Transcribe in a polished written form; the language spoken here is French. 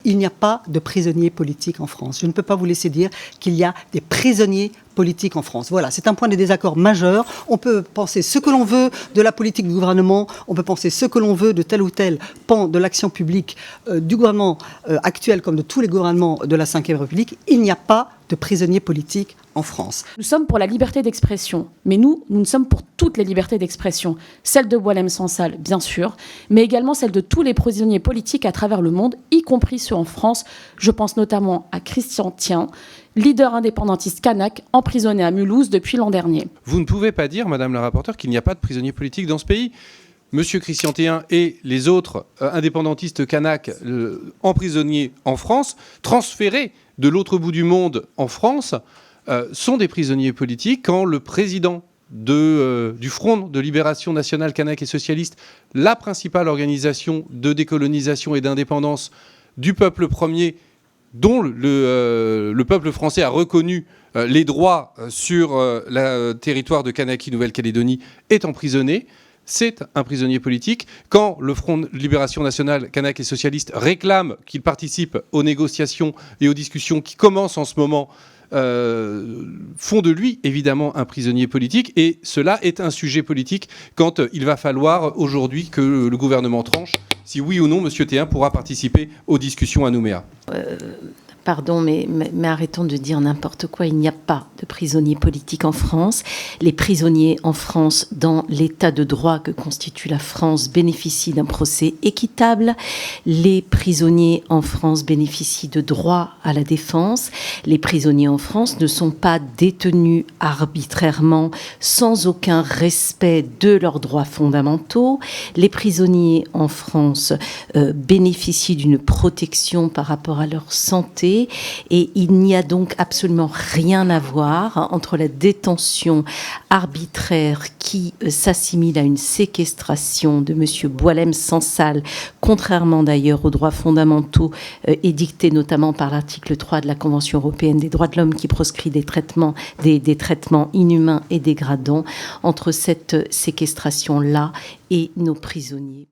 Il n'y a pas de prisonniers politiques en France. Je ne peux pas vous laisser dire qu'il y a des prisonniers politiques en France. Voilà, c'est un point de désaccord majeur. On peut penser ce que l'on veut de la politique du gouvernement, on peut penser ce que l'on veut de tel ou tel pan de l'action publique du gouvernement actuel comme de tous les gouvernements de la Ve République. Il n'y a pas de prisonniers politiques en France. Nous sommes pour la liberté d'expression, mais nous sommes pour toutes les libertés d'expression. Celle de Boualem Sansal, bien sûr, mais également celle de tous les prisonniers politiques à travers le monde, y compris ceux en France. Je pense notamment à Christian Tien, leader indépendantiste kanak, emprisonné à Mulhouse depuis l'an dernier. Vous ne pouvez pas dire, Madame la rapporteure, qu'il n'y a pas de prisonniers politiques dans ce pays. Monsieur Christian Tien et les autres indépendantistes kanak emprisonnés en France, transférés de l'autre bout du monde en France, sont des prisonniers politiques quand le président du Front de Libération Nationale Kanak et Socialiste, la principale organisation de décolonisation et d'indépendance du peuple premier, dont le peuple français a reconnu les droits sur le territoire de Kanaki, Nouvelle-Calédonie, est emprisonné. C'est un prisonnier politique. Quand le Front de Libération Nationale Kanak et Socialiste réclame qu'il participe aux négociations et aux discussions qui commencent en ce moment, font de lui évidemment un prisonnier politique, et cela est un sujet politique quand il va falloir aujourd'hui que le gouvernement tranche si oui ou non M. Théin pourra participer aux discussions à Nouméa. Pardon, mais arrêtons de dire n'importe quoi. Il n'y a pas de prisonniers politiques en France. Les prisonniers en France, dans l'état de droit que constitue la France, bénéficient d'un procès équitable. Les prisonniers en France bénéficient de droits à la défense. Les prisonniers en France ne sont pas détenus arbitrairement, sans aucun respect de leurs droits fondamentaux. Les prisonniers en France bénéficient d'une protection par rapport à leur santé. Et il n'y a donc absolument rien à voir entre la détention arbitraire qui s'assimile à une séquestration de M. Boualem Sansal, contrairement d'ailleurs aux droits fondamentaux édictés notamment par l'article 3 de la Convention européenne des droits de l'homme qui proscrit des traitements inhumains et dégradants, entre cette séquestration-là et nos prisonniers.